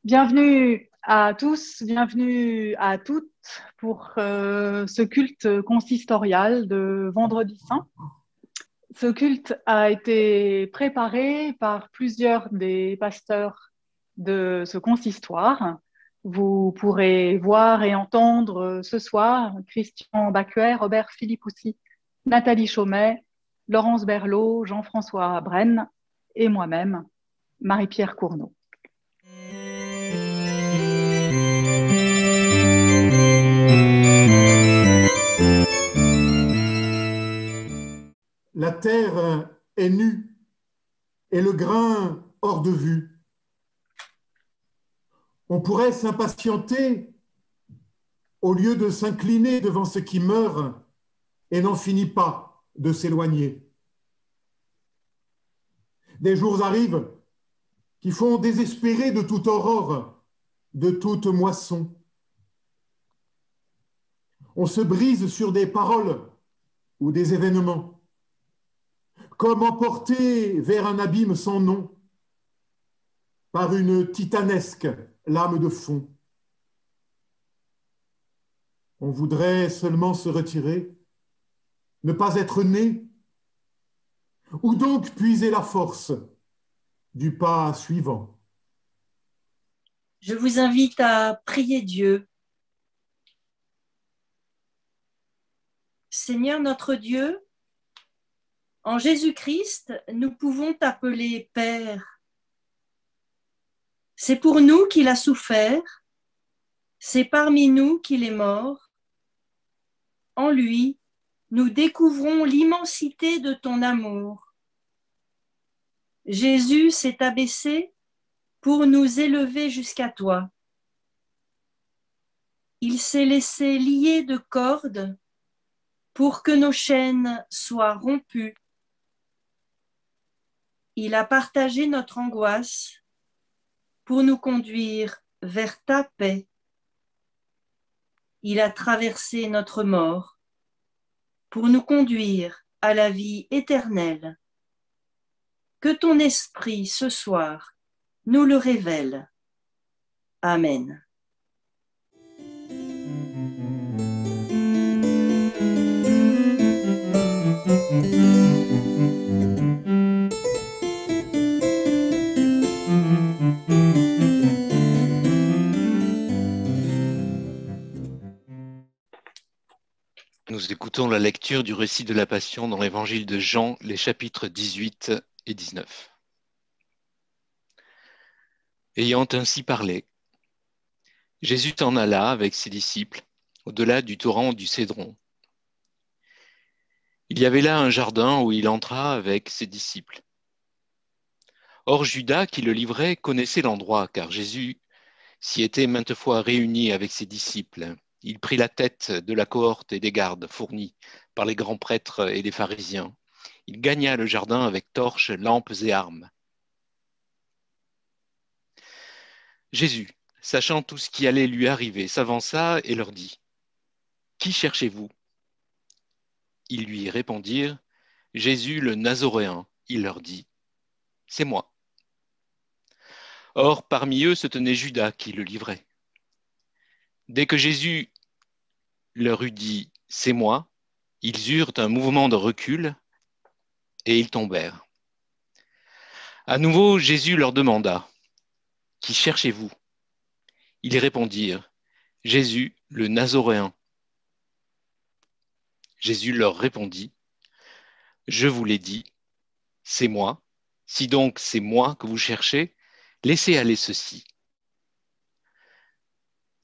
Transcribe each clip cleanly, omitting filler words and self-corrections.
Bienvenue à tous, bienvenue à toutes pour ce culte consistorial de Vendredi Saint. Ce culte a été préparé par plusieurs des pasteurs de ce consistoire. Vous pourrez voir et entendre ce soir Christian Bacuet, Robert Philippoussi, Nathalie Chaumet, Laurence Berlot, Jean-François Brenne et moi-même, Marie-Pierre Cournot. La terre est nue et le grain hors de vue. On pourrait s'impatienter au lieu de s'incliner devant ce qui meurt et n'en finit pas de s'éloigner. Des jours arrivent qui font désespérer de toute aurore, de toute moisson. On se brise sur des paroles ou des événements, comme emporté vers un abîme sans nom par une titanesque lame de fond. On voudrait seulement se retirer, ne pas être né, ou donc puiser la force du pas suivant. Je vous invite à prier Dieu. Seigneur notre Dieu, en Jésus-Christ, nous pouvons t'appeler Père. C'est pour nous qu'il a souffert, c'est parmi nous qu'il est mort. En lui, nous découvrons l'immensité de ton amour. Jésus s'est abaissé pour nous élever jusqu'à toi. Il s'est laissé lier de cordes pour que nos chaînes soient rompues. Il a partagé notre angoisse pour nous conduire vers ta paix. Il a traversé notre mort pour nous conduire à la vie éternelle. Que ton esprit ce soir nous le révèle. Amen. Nous écoutons la lecture du récit de la Passion dans l'évangile de Jean, les chapitres 18 et 19. Ayant ainsi parlé, Jésus s'en alla avec ses disciples au-delà du torrent du Cédron. Il y avait là un jardin où il entra avec ses disciples. Or Judas, qui le livrait, connaissait l'endroit, car Jésus s'y était maintes fois réuni avec ses disciples. Il prit la tête de la cohorte et des gardes fournis par les grands prêtres et les pharisiens. Il gagna le jardin avec torches, lampes et armes. Jésus, sachant tout ce qui allait lui arriver, s'avança et leur dit : « Qui cherchez-vous ? » Ils lui répondirent : « Jésus le Nazoréen. » Il leur dit : « C'est moi. » Or, parmi eux se tenait Judas qui le livrait. Dès que Jésus leur eut dit « C'est moi », ils eurent un mouvement de recul et ils tombèrent. À nouveau, Jésus leur demanda : « Qui cherchez-vous ? » Ils répondirent : « Jésus, le Nazoréen. » Jésus leur répondit : « Je vous l'ai dit, c'est moi. Si donc c'est moi que vous cherchez, laissez aller ceci. »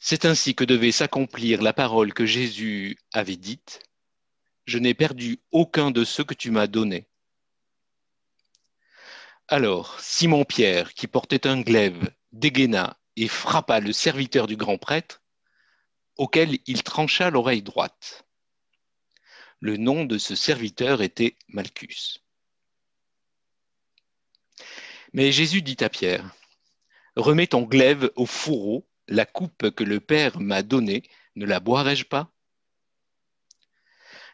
C'est ainsi que devait s'accomplir la parole que Jésus avait dite : « Je n'ai perdu aucun de ceux que tu m'as donnés. » Alors Simon-Pierre, qui portait un glaive, dégaina et frappa le serviteur du grand prêtre, auquel il trancha l'oreille droite. Le nom de ce serviteur était Malchus. Mais Jésus dit à Pierre : « Remets ton glaive au fourreau, la coupe que le Père m'a donnée, ne la boirai-je pas ? »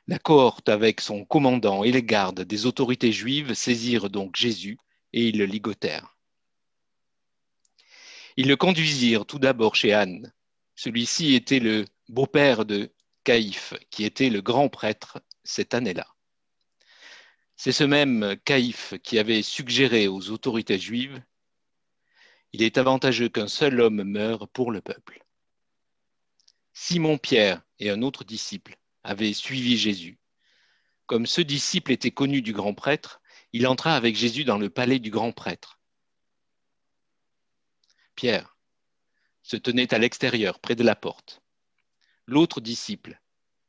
La cohorte avec son commandant et les gardes des autorités juives saisirent donc Jésus et ils le ligotèrent. Ils le conduisirent tout d'abord chez Anne. Celui-ci était le beau-père de Caïphe, qui était le grand prêtre cette année-là. C'est ce même Caïphe qui avait suggéré aux autorités juives « Il est avantageux qu'un seul homme meure pour le peuple ». Simon-Pierre et un autre disciple avaient suivi Jésus. Comme ce disciple était connu du grand prêtre, il entra avec Jésus dans le palais du grand prêtre. Pierre se tenait à l'extérieur, près de la porte. L'autre disciple,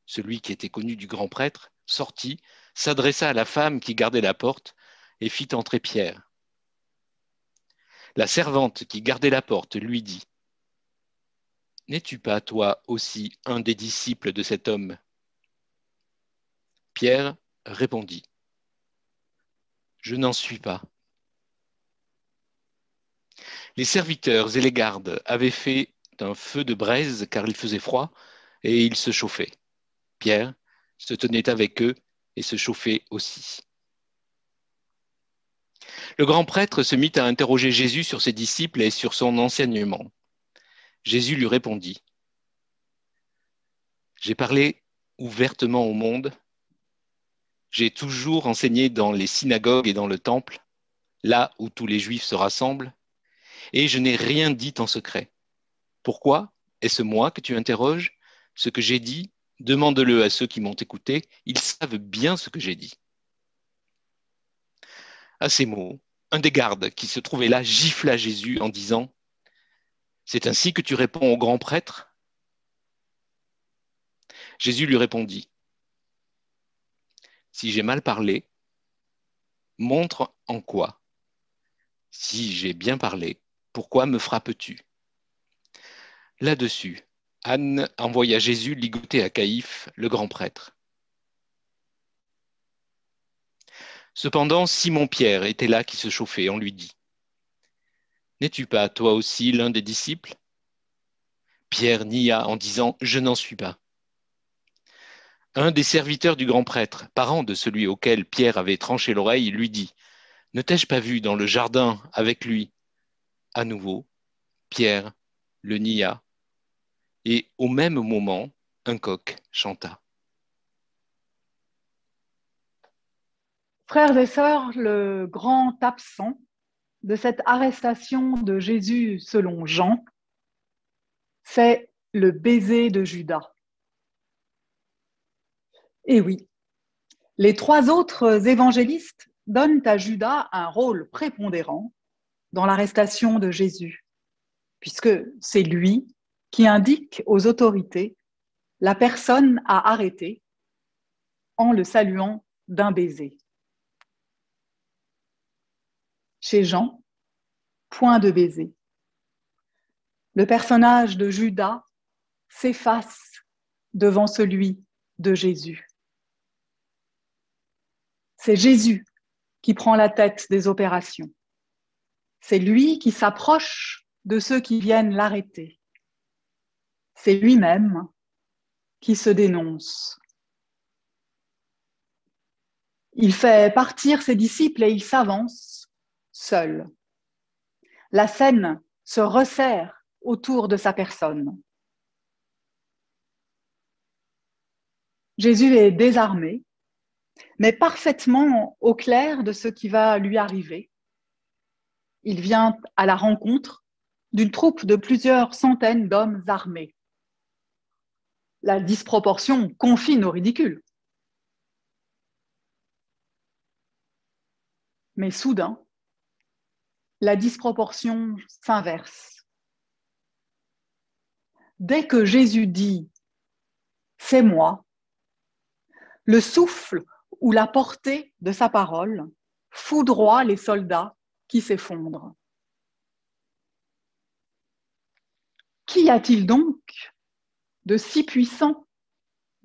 celui qui était connu du grand prêtre, sortit, s'adressa à la femme qui gardait la porte et fit entrer Pierre. La servante qui gardait la porte lui dit « N'es-tu pas, toi aussi, un des disciples de cet homme ?» Pierre répondit « Je n'en suis pas. » Les serviteurs et les gardes avaient fait un feu de braise car il faisait froid et ils se chauffaient. Pierre se tenait avec eux et se chauffait aussi. Le grand prêtre se mit à interroger Jésus sur ses disciples et sur son enseignement. Jésus lui répondit « J'ai parlé ouvertement au monde. J'ai toujours enseigné dans les synagogues et dans le temple, là où tous les Juifs se rassemblent, et je n'ai rien dit en secret. Pourquoi est-ce moi que tu interroges? Ce que j'ai dit, demande-le à ceux qui m'ont écouté, ils savent bien ce que j'ai dit. » À ces mots, un des gardes qui se trouvait là gifla Jésus en disant « C'est ainsi que tu réponds au grand prêtre ?» Jésus lui répondit « Si j'ai mal parlé, montre en quoi. Si j'ai bien parlé, pourquoi me frappes-tu » Là-dessus, Anne envoya Jésus ligoter à Caïphe, le grand prêtre. Cependant, Simon-Pierre était là qui se chauffait. On lui dit « N'es-tu pas toi aussi l'un des disciples ?» Pierre nia en disant « Je n'en suis pas. » Un des serviteurs du grand prêtre, parent de celui auquel Pierre avait tranché l'oreille, lui dit « Ne t'ai-je pas vu dans le jardin avec lui ?» À nouveau, Pierre le nia, et au même moment, un coq chanta. Frères et sœurs, le grand absent de cette arrestation de Jésus selon Jean, c'est le baiser de Judas. Et oui, les trois autres évangélistes donnent à Judas un rôle prépondérant dans l'arrestation de Jésus, puisque c'est lui qui indique aux autorités la personne à arrêter en le saluant d'un baiser. Chez Jean, point de baiser. Le personnage de Judas s'efface devant celui de Jésus. C'est Jésus qui prend la tête des opérations. C'est lui qui s'approche de ceux qui viennent l'arrêter. C'est lui-même qui se dénonce. Il fait partir ses disciples et il s'avance seul. La scène se resserre autour de sa personne. Jésus est désarmé, mais parfaitement au clair de ce qui va lui arriver. Il vient à la rencontre d'une troupe de plusieurs centaines d'hommes armés. La disproportion confine au ridicule. Mais soudain, la disproportion s'inverse. Dès que Jésus dit « c'est moi », le souffle ou la portée de sa parole foudroie les soldats qui s'effondrent. Qu'y a-t-il donc de si puissant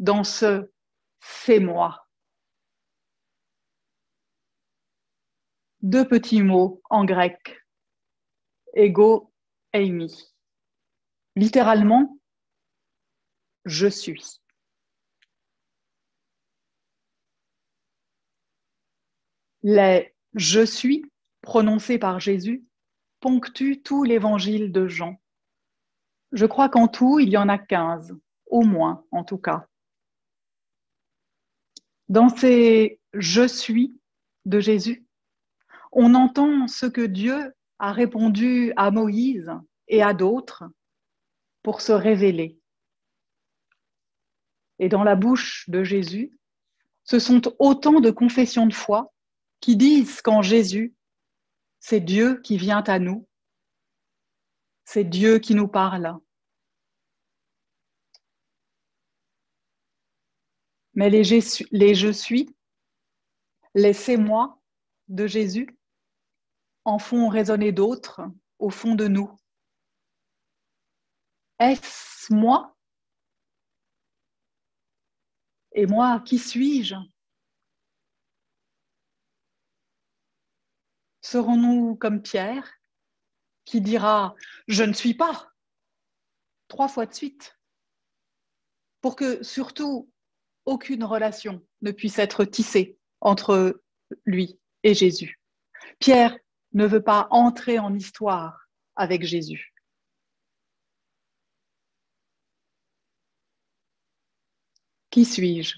dans ce « c'est moi » ? Deux petits mots en grec, ego eimi. Littéralement, je suis. Les « je suis » prononcés par Jésus ponctuent tout l'évangile de Jean. Je crois qu'en tout, il y en a 15, au moins en tout cas. Dans ces « je suis » de Jésus, on entend ce que Dieu a répondu à Moïse et à d'autres pour se révéler. Et dans la bouche de Jésus, ce sont autant de confessions de foi qui disent qu'en Jésus, c'est Dieu qui vient à nous, c'est Dieu qui nous parle. Mais les je suis, les c'est moi de Jésus en font résonner d'autres au fond de nous. Est-ce moi? Et moi, qui suis-je? Serons-nous comme Pierre qui dira « je ne suis pas » 3 fois de suite pour que surtout aucune relation ne puisse être tissée entre lui et Jésus. Pierre ne veut pas entrer en histoire avec Jésus. Qui suis-je?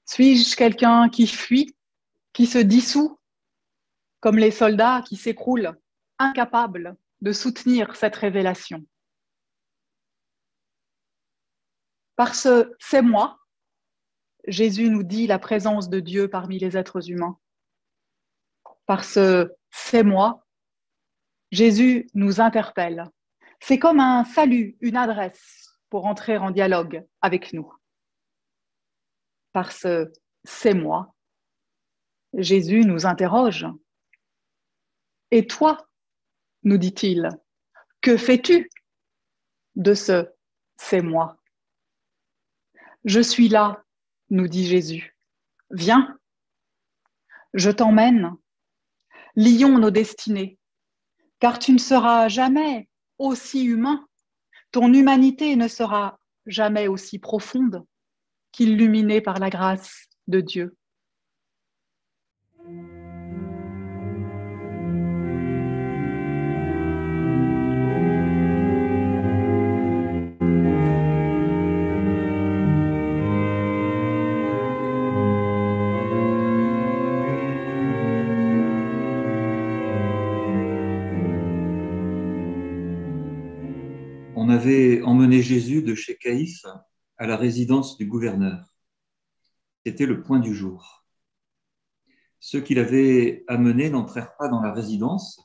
Suis-je quelqu'un qui fuit, qui se dissout, comme les soldats qui s'écroulent, incapables de soutenir cette révélation? Par ce « c'est moi », Jésus nous dit la présence de Dieu parmi les êtres humains. Par ce « c'est moi », Jésus nous interpelle. C'est comme un salut, une adresse pour entrer en dialogue avec nous. Par ce « c'est moi », Jésus nous interroge. Et toi, nous dit-il, que fais-tu de ce « c'est moi » ? Je suis là, nous dit Jésus. Viens, je t'emmène. Lions nos destinées, car tu ne seras jamais aussi humain, ton humanité ne sera jamais aussi profonde qu'illuminée par la grâce de Dieu. On avait emmené Jésus de chez Caïphe à la résidence du gouverneur. C'était le point du jour. Ceux qui l'avaient amené n'entrèrent pas dans la résidence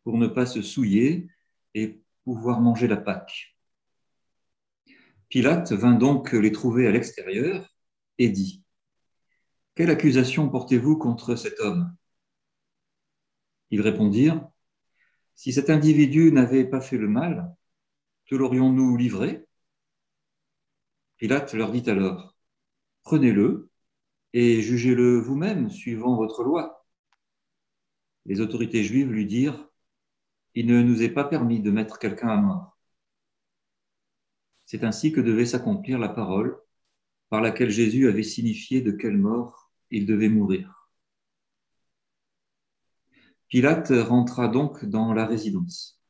pour ne pas se souiller et pouvoir manger la Pâque. Pilate vint donc les trouver à l'extérieur et dit : « Quelle accusation portez-vous contre cet homme ? » Ils répondirent : « Si cet individu n'avait pas fait le mal, te l'aurions-nous livré ? » Pilate leur dit alors : « Prenez-le et jugez-le vous-même suivant votre loi. » Les autorités juives lui dirent : « Il ne nous est pas permis de mettre quelqu'un à mort. » C'est ainsi que devait s'accomplir la parole par laquelle Jésus avait signifié de quelle mort il devait mourir. Pilate rentra donc dans la résidence.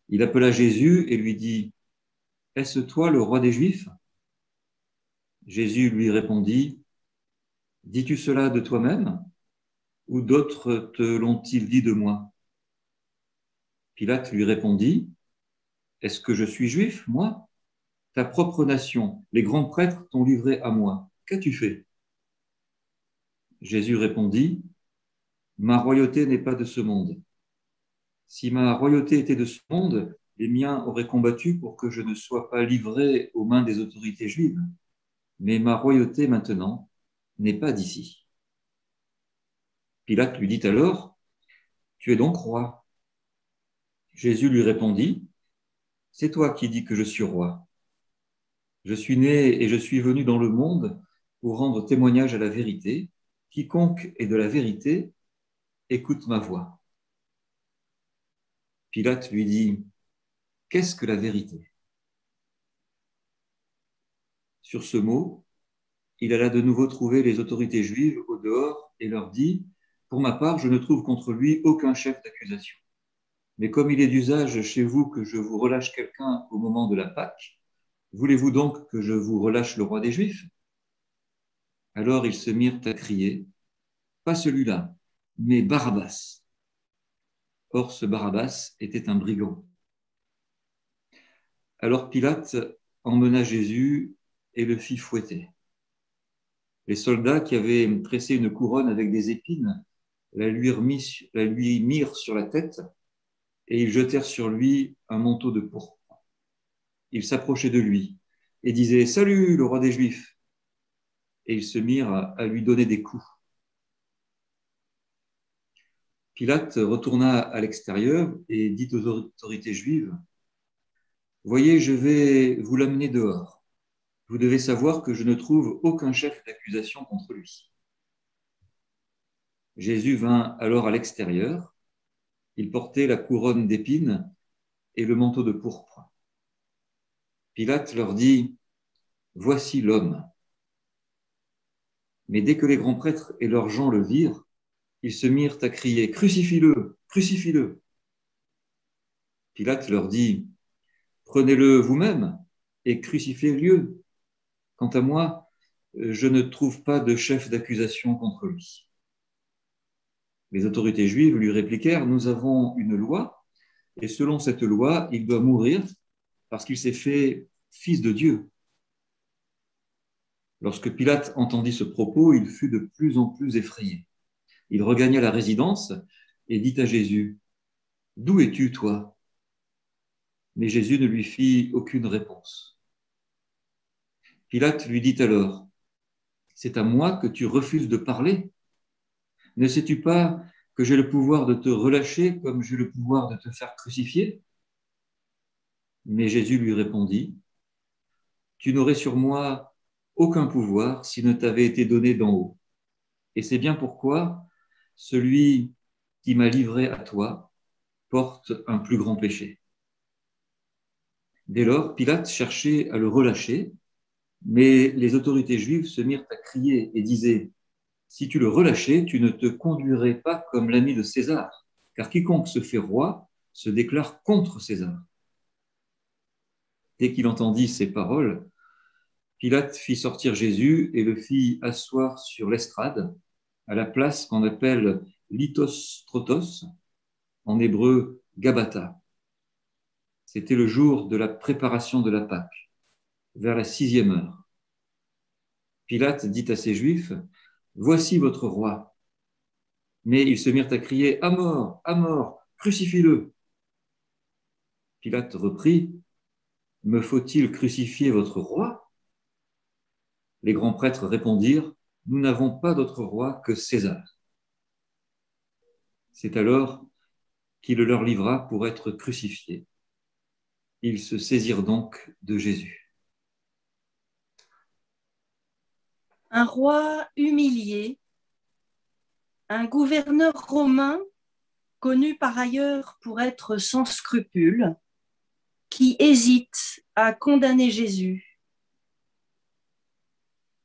Il appela Jésus et lui dit : « Est-ce toi le roi des Juifs ? » Jésus lui répondit : « Dis-tu cela de toi-même, ou d'autres te l'ont-ils dit de moi ? » Pilate lui répondit : « Est-ce que je suis juif, moi ? Ta propre nation, les grands prêtres t'ont livré à moi. Qu'as-tu fait ? » Jésus répondit : « Ma royauté n'est pas de ce monde. Si ma royauté était de ce monde, les miens auraient combattu pour que je ne sois pas livré aux mains des autorités juives. Mais ma royauté maintenant n'est pas d'ici. » Pilate lui dit alors : « Tu es donc roi ? » Jésus lui répondit : « C'est toi qui dis que je suis roi. Je suis né et je suis venu dans le monde pour rendre témoignage à la vérité. Quiconque est de la vérité, écoute ma voix. » Pilate lui dit : « Qu'est-ce que la vérité ? » Sur ce mot, il alla de nouveau trouver les autorités juives au dehors et leur dit : Pour ma part, je ne trouve contre lui aucun chef d'accusation. Mais comme il est d'usage chez vous que je vous relâche quelqu'un au moment de la Pâque, voulez-vous donc que je vous relâche le roi des Juifs? Alors ils se mirent à crier, pas celui-là, mais Barabbas. Or, ce Barabbas était un brigand. Alors Pilate emmena Jésus et le fit fouetter. Les soldats qui avaient tressé une couronne avec des épines la lui mirent sur la tête et ils jetèrent sur lui un manteau de pourpre. Ils s'approchaient de lui et disaient « Salut, le roi des Juifs !» Et ils se mirent à lui donner des coups. Pilate retourna à l'extérieur et dit aux autorités juives « Voyez, je vais vous l'amener dehors. Vous devez savoir que je ne trouve aucun chef d'accusation contre lui. » Jésus vint alors à l'extérieur. Il portait la couronne d'épines et le manteau de pourpre. Pilate leur dit « Voici l'homme. » Mais dès que les grands prêtres et leurs gens le virent, ils se mirent à crier « Crucifie-le, crucifie-le » Pilate leur dit « Prenez-le vous-même et crucifiez-le. Quant à moi, je ne trouve pas de chef d'accusation contre lui. » Les autorités juives lui répliquèrent « Nous avons une loi, et selon cette loi, il doit mourir parce qu'il s'est fait fils de Dieu. » Lorsque Pilate entendit ce propos, il fut de plus en plus effrayé. Il regagna la résidence et dit à Jésus « D'où es-tu, toi ?» Mais Jésus ne lui fit aucune réponse. Pilate lui dit alors « C'est à moi que tu refuses de parler ? Ne sais-tu pas que j'ai le pouvoir de te relâcher comme j'ai le pouvoir de te faire crucifier ?» Mais Jésus lui répondit « Tu n'aurais sur moi aucun pouvoir s'il ne t'avait été donné d'en haut. Et c'est bien pourquoi celui qui m'a livré à toi porte un plus grand péché. » Dès lors, Pilate cherchait à le relâcher, mais les autorités juives se mirent à crier et disaient « Si tu le relâchais, tu ne te conduirais pas comme l'ami de César, car quiconque se fait roi se déclare contre César. » Dès qu'il entendit ces paroles, Pilate fit sortir Jésus et le fit asseoir sur l'estrade, à la place qu'on appelle Lithostrotos, en hébreu Gabbatha. C'était le jour de la préparation de la Pâque, vers la 6e heure. Pilate dit à ses Juifs « Voici votre roi. » Mais ils se mirent à crier « À mort, crucifie-le » Pilate reprit « Me faut-il crucifier votre roi ?» Les grands prêtres répondirent « Nous n'avons pas d'autre roi que César. » C'est alors qu'il le leur livra pour être crucifié. Ils se saisirent donc de Jésus. Un roi humilié, un gouverneur romain, connu par ailleurs pour être sans scrupules, qui hésite à condamner Jésus.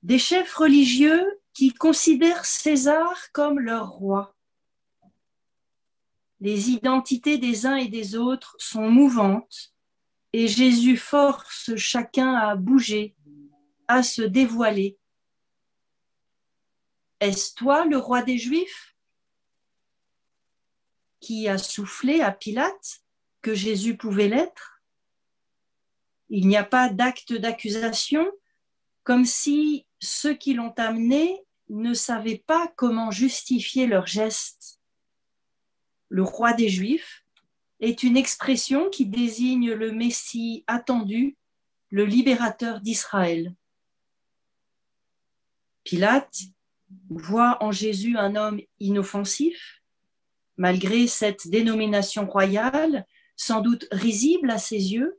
Des chefs religieux qui considèrent César comme leur roi. Les identités des uns et des autres sont mouvantes et Jésus force chacun à bouger, à se dévoiler. Est-ce toi le roi des Juifs ? Qui a soufflé à Pilate que Jésus pouvait l'être ? Il n'y a pas d'acte d'accusation, comme si ceux qui l'ont amené ne savaient pas comment justifier leur geste. Le roi des Juifs est une expression qui désigne le Messie attendu, le libérateur d'Israël. Pilate voit en Jésus un homme inoffensif, malgré cette dénomination royale, sans doute risible à ses yeux.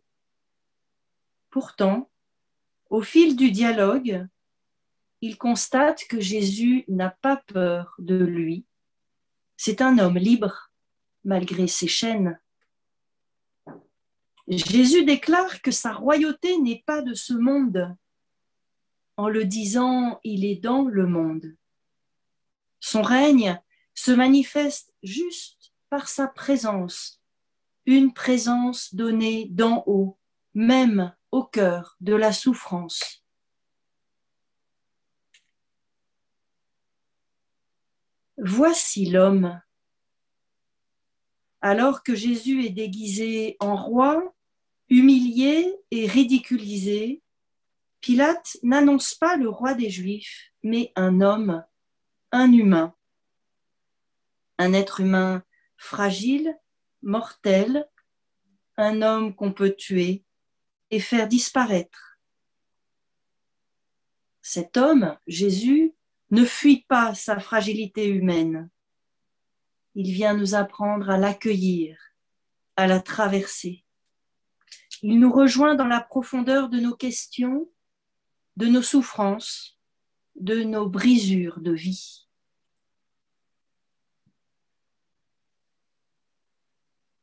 Pourtant, au fil du dialogue, il constate que Jésus n'a pas peur de lui. C'est un homme libre, malgré ses chaînes. Jésus déclare que sa royauté n'est pas de ce monde. En le disant, il est dans le monde. Son règne se manifeste juste par sa présence, une présence donnée d'en haut, même au cœur de la souffrance. Voici l'homme. Alors que Jésus est déguisé en roi, humilié et ridiculisé, Pilate n'annonce pas le roi des Juifs, mais un homme, un humain. Un être humain fragile, mortel, un homme qu'on peut tuer et faire disparaître. Cet homme, Jésus, ne fuit pas sa fragilité humaine. Il vient nous apprendre à l'accueillir, à la traverser. Il nous rejoint dans la profondeur de nos questions, de nos souffrances, de nos brisures de vie.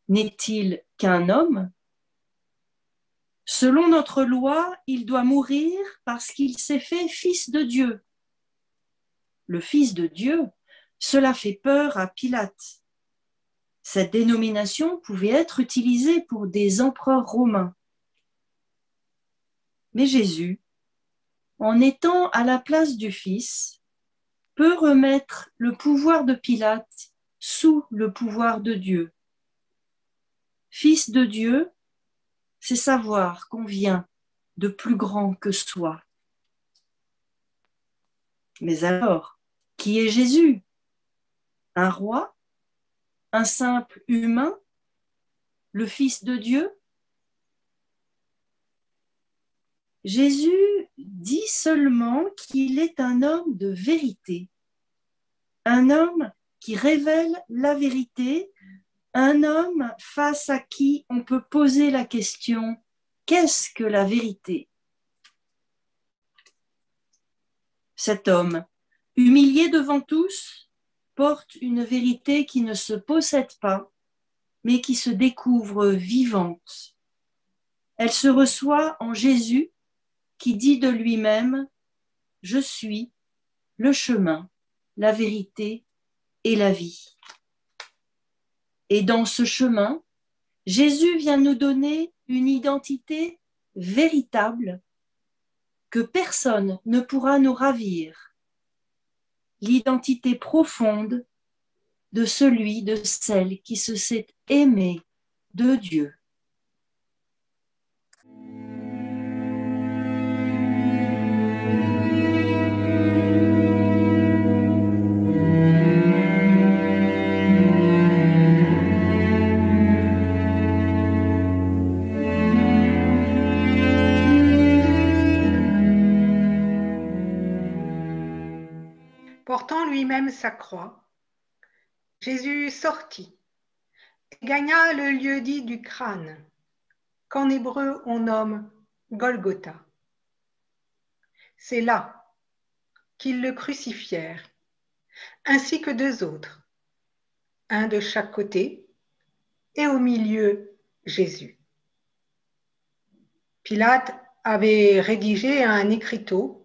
N'est-il qu'un homme? Selon notre loi, il doit mourir parce qu'il s'est fait fils de Dieu. Le fils de Dieu, cela fait peur à Pilate. Cette dénomination pouvait être utilisée pour des empereurs romains. Mais Jésus, en étant à la place du Fils, peut remettre le pouvoir de Pilate sous le pouvoir de Dieu. Fils de Dieu, c'est savoir qu'on vient de plus grand que soi. Mais alors, qui est Jésus? Un roi? Un simple humain? Le Fils de Dieu? Jésus dit seulement qu'il est un homme de vérité, un homme qui révèle la vérité, un homme face à qui on peut poser la question « Qu'est-ce que la vérité ?» Cet homme, humilié devant tous, porte une vérité qui ne se possède pas, mais qui se découvre vivante. Elle se reçoit en Jésus, qui dit de lui-même « Je suis le chemin, la vérité et la vie ». Et dans ce chemin, Jésus vient nous donner une identité véritable que personne ne pourra nous ravir, l'identité profonde de celui, de celle qui se sait aimé de Dieu. Portant lui-même sa croix, Jésus sortit et gagna le lieu dit du crâne, qu'en hébreu on nomme Golgotha. C'est là qu'ils le crucifièrent, ainsi que deux autres, un de chaque côté et au milieu Jésus. Pilate avait rédigé un écriteau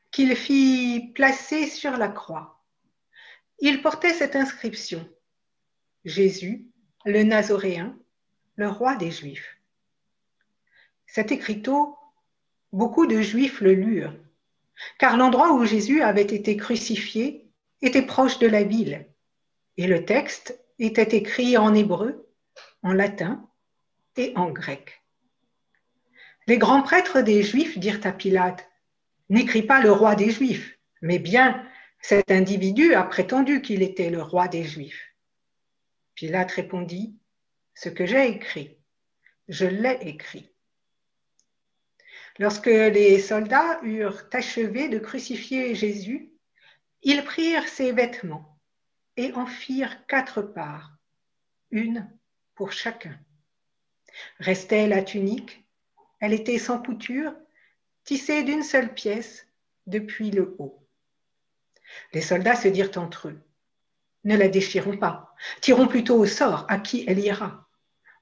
qu'il fit placer sur la croix. Il portait cette inscription: Jésus, le Nazoréen, le roi des Juifs. Cet écriteau, beaucoup de Juifs le lurent, car l'endroit où Jésus avait été crucifié était proche de la ville, et le texte était écrit en hébreu, en latin et en grec. Les grands prêtres des Juifs dirent à Pilate: n'écris pas le roi des Juifs, mais bien cet individu a prétendu qu'il était le roi des Juifs. Pilate répondit: ce que j'ai écrit, je l'ai écrit. Lorsque les soldats eurent achevé de crucifier Jésus, ils prirent ses vêtements et en firent 4 parts, une pour chacun. Restait la tunique, elle était sans couture, tissée d'une seule pièce depuis le haut. Les soldats se dirent entre eux: ne la déchirons pas, tirons plutôt au sort à qui elle ira,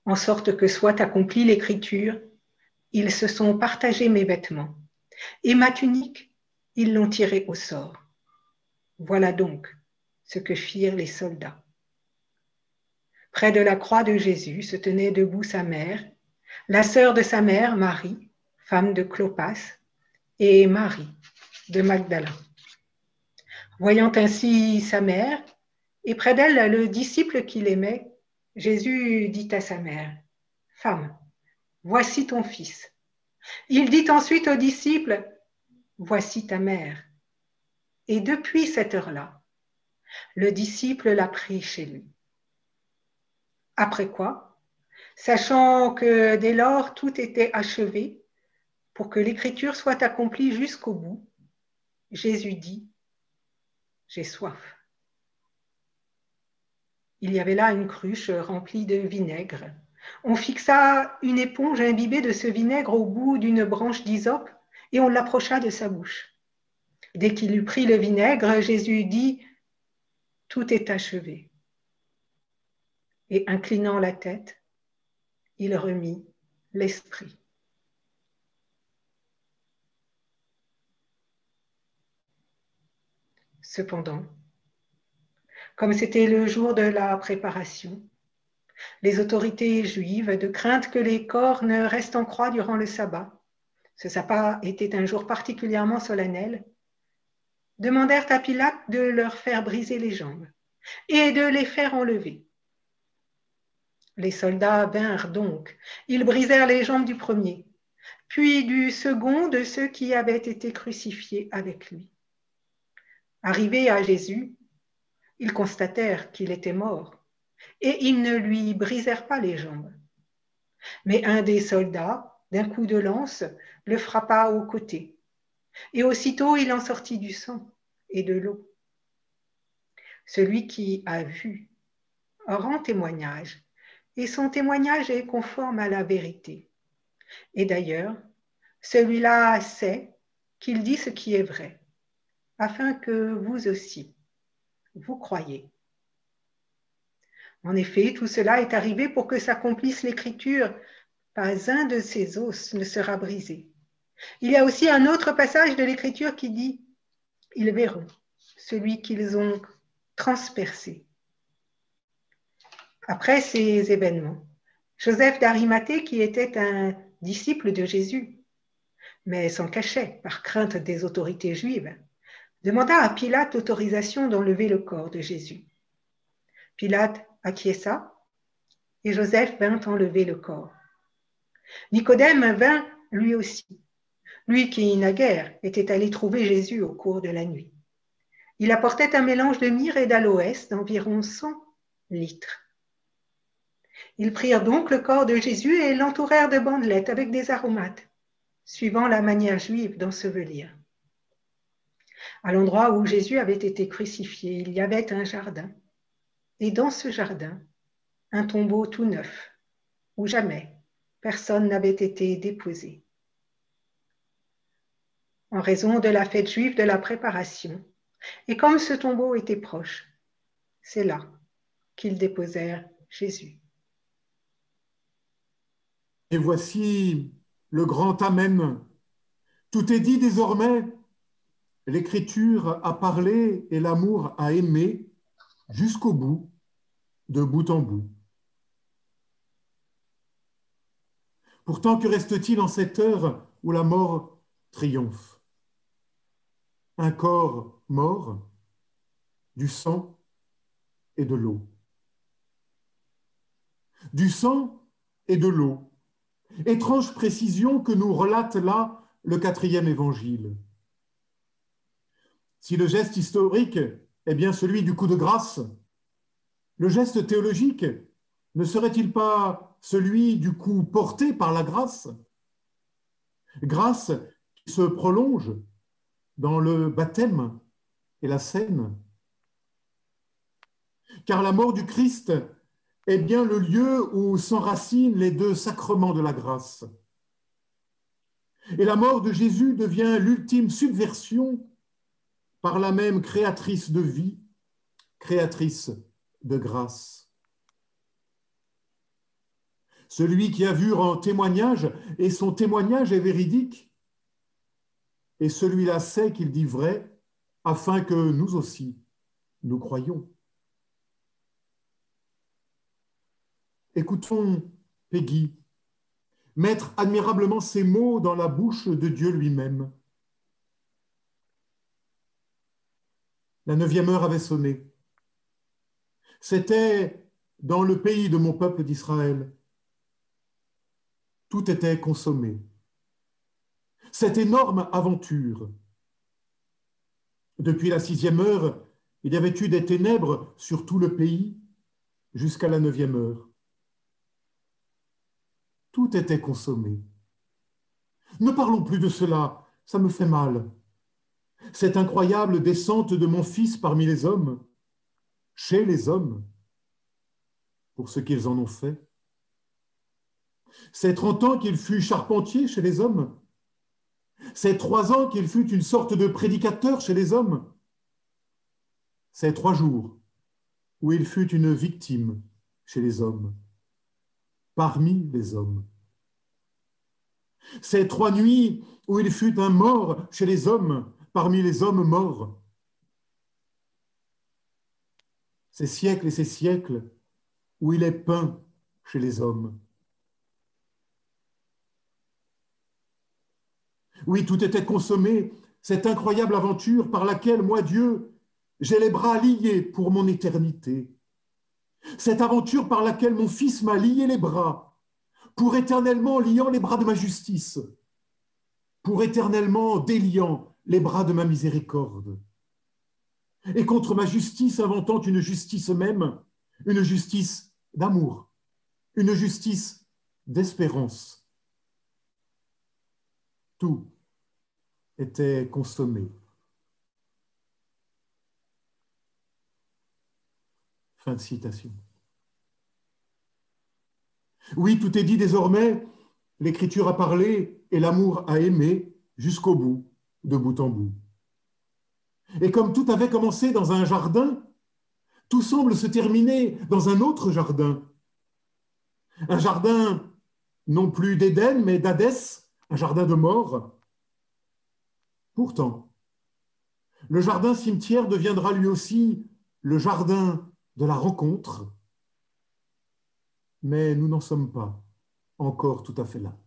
en sorte que soit accomplie l'écriture: ils se sont partagés mes vêtements, et ma tunique, ils l'ont tirée au sort. Voilà donc ce que firent les soldats. Près de la croix de Jésus se tenait debout sa mère, la sœur de sa mère, Marie, femme de Clopas, et Marie de Magdala. Voyant ainsi sa mère, et près d'elle le disciple qu'il aimait, Jésus dit à sa mère, « Femme, voici ton fils. » Il dit ensuite au disciple, « Voici ta mère. » Et depuis cette heure-là, le disciple l'a pris chez lui. Après quoi, sachant que dès lors tout était achevé, pour que l'écriture soit accomplie jusqu'au bout, Jésus dit, « J'ai soif. » Il y avait là une cruche remplie de vinaigre. On fixa une éponge imbibée de ce vinaigre au bout d'une branche d'hysope et on l'approcha de sa bouche. Dès qu'il eut pris le vinaigre, Jésus dit, « Tout est achevé. » Et inclinant la tête, il remit l'esprit. Cependant, comme c'était le jour de la préparation, les autorités juives, de crainte que les corps ne restent en croix durant le sabbat, ce sabbat était un jour particulièrement solennel, demandèrent à Pilate de leur faire briser les jambes et de les faire enlever. Les soldats vinrent donc, ils brisèrent les jambes du premier, puis du second de ceux qui avaient été crucifiés avec lui. Arrivés à Jésus, ils constatèrent qu'il était mort et ils ne lui brisèrent pas les jambes. Mais un des soldats, d'un coup de lance, le frappa au côté et aussitôt il en sortit du sang et de l'eau. Celui qui a vu rend témoignage et son témoignage est conforme à la vérité. Et d'ailleurs, celui-là sait qu'il dit ce qui est vrai, afin que vous aussi, vous croyez. En effet, tout cela est arrivé pour que s'accomplisse l'Écriture. Pas un de ses os ne sera brisé. Il y a aussi un autre passage de l'Écriture qui dit « Ils verront celui qu'ils ont transpercé. » Après ces événements, Joseph d'Arimathée, qui était un disciple de Jésus, mais s'en cachait par crainte des autorités juives, demanda à Pilate l'autorisation d'enlever le corps de Jésus. Pilate acquiesça et Joseph vint enlever le corps. Nicodème vint lui aussi, lui qui naguère était allé trouver Jésus au cours de la nuit. Il apportait un mélange de myrrhe et d'aloès d'environ 100 litres. Ils prirent donc le corps de Jésus et l'entourèrent de bandelettes avec des aromates, suivant la manière juive d'ensevelir. À l'endroit où Jésus avait été crucifié, il y avait un jardin. Et dans ce jardin, un tombeau tout neuf, où jamais personne n'avait été déposé. En raison de la fête juive de la préparation, et comme ce tombeau était proche, c'est là qu'ils déposèrent Jésus. Et voici le grand Amen. Tout est dit désormais. L'Écriture a parlé et l'amour a aimé jusqu'au bout, de bout en bout. Pourtant, que reste-t-il en cette heure où la mort triomphe? Un corps mort, du sang et de l'eau. Du sang et de l'eau. Étrange précision que nous relate là le 4e évangile. Si le geste historique est bien celui du coup de grâce, le geste théologique ne serait-il pas celui du coup porté par la grâce? Grâce qui se prolonge dans le baptême et la scène. Car la mort du Christ est bien le lieu où s'enracinent les deux sacrements de la grâce. Et la mort de Jésus devient l'ultime subversion par la même créatrice de vie, créatrice de grâce. Celui qui a vu en témoignage, et son témoignage est véridique, et celui-là sait qu'il dit vrai, afin que nous aussi, nous croyons. Écoutons Peggy mettre admirablement ces mots dans la bouche de Dieu lui-même. La 9e heure avait sonné. C'était dans le pays de mon peuple d'Israël. Tout était consommé. Cette énorme aventure. Depuis la 6e heure, il y avait eu des ténèbres sur tout le pays jusqu'à la 9e heure. Tout était consommé. Ne parlons plus de cela, ça me fait mal. Cette incroyable descente de mon fils parmi les hommes, chez les hommes, pour ce qu'ils en ont fait. Ces 30 ans qu'il fut charpentier chez les hommes, ces 3 ans qu'il fut une sorte de prédicateur chez les hommes, ces 3 jours où il fut une victime chez les hommes, parmi les hommes. Ces 3 nuits où il fut un mort chez les hommes, parmi les hommes morts. Ces siècles et ces siècles où il est peint chez les hommes. Oui, tout était consommé, cette incroyable aventure par laquelle, moi, Dieu, j'ai les bras liés pour mon éternité. Cette aventure par laquelle mon Fils m'a lié les bras, pour éternellement liant les bras de ma justice, pour éternellement déliant les bras de ma miséricorde. Et contre ma justice inventant une justice même, une justice d'amour, une justice d'espérance. Tout était consommé. Fin de citation. Oui, tout est dit désormais, l'Écriture a parlé et l'amour a aimé jusqu'au bout, de bout en bout. Et comme tout avait commencé dans un jardin, tout semble se terminer dans un autre jardin. Un jardin non plus d'Éden, mais d'Hadès, un jardin de mort. Pourtant, le jardin cimetière deviendra lui aussi le jardin de la rencontre, mais nous n'en sommes pas encore tout à fait là.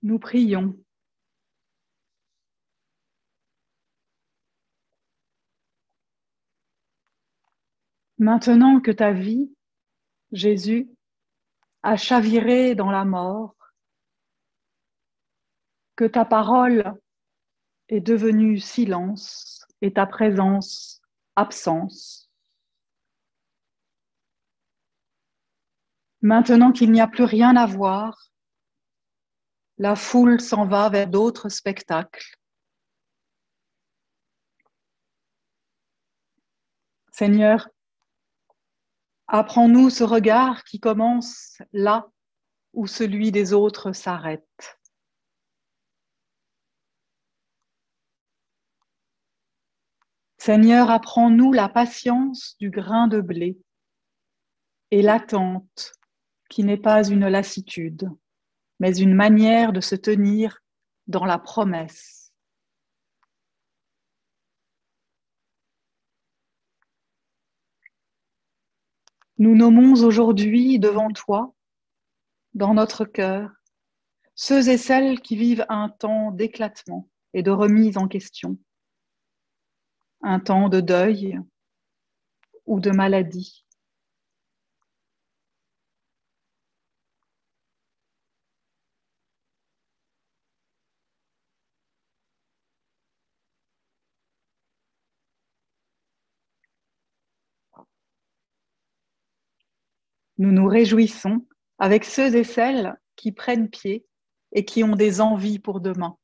Nous prions. Maintenant que ta vie, Jésus, a chaviré dans la mort, que ta parole est devenue silence et ta présence absence. Maintenant qu'il n'y a plus rien à voir, la foule s'en va vers d'autres spectacles. Seigneur, apprends-nous ce regard qui commence là où celui des autres s'arrête. Seigneur, apprends-nous la patience du grain de blé et l'attente qui n'est pas une lassitude, mais une manière de se tenir dans la promesse. Nous nommons aujourd'hui devant toi, dans notre cœur, ceux et celles qui vivent un temps d'éclatement et de remise en question, un temps de deuil ou de maladie. Nous nous réjouissons avec ceux et celles qui prennent pied et qui ont des envies pour demain.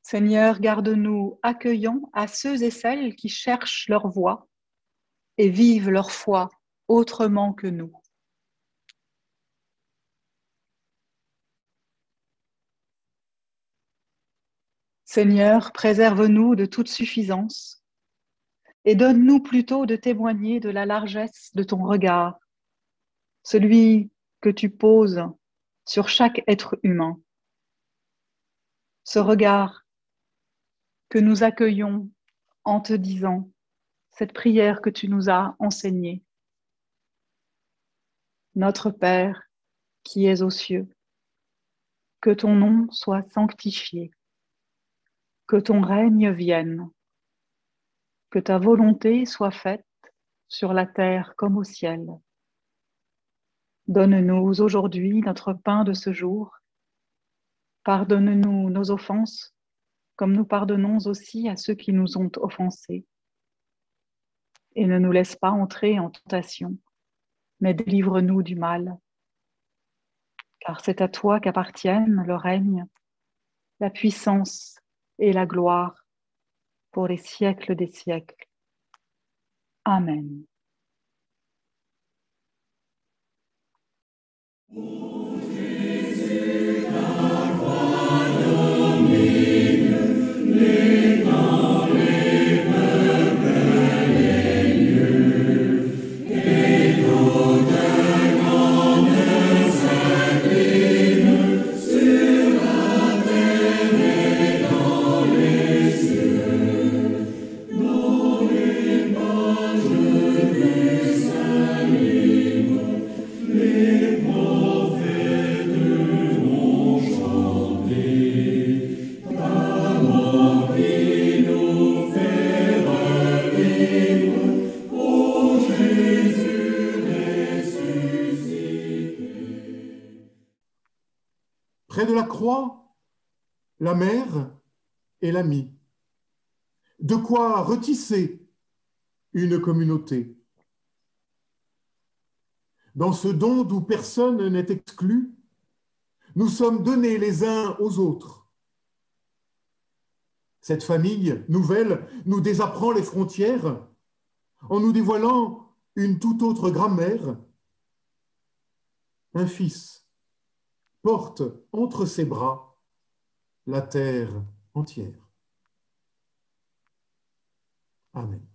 Seigneur, garde-nous accueillants à ceux et celles qui cherchent leur voie et vivent leur foi autrement que nous. Seigneur, préserve-nous de toute suffisance et donne-nous plutôt de témoigner de la largesse de ton regard, celui que tu poses sur chaque être humain. Ce regard que nous accueillons en te disant cette prière que tu nous as enseignée. Notre Père qui es aux cieux, que ton nom soit sanctifié, que ton règne vienne, que ta volonté soit faite sur la terre comme au ciel. Donne-nous aujourd'hui notre pain de ce jour. Pardonne-nous nos offenses, comme nous pardonnons aussi à ceux qui nous ont offensés. Et ne nous laisse pas entrer en tentation, mais délivre-nous du mal. Car c'est à toi qu'appartiennent le règne, la puissance et la gloire pour les siècles des siècles. Amen. Près de la croix, la mère et l'ami. De quoi retisser une communauté. Dans ce don d'où personne n'est exclu, nous sommes donnés les uns aux autres. Cette famille nouvelle nous désapprend les frontières en nous dévoilant une toute autre grammaire. Un fils porte entre ses bras la terre entière. Amen.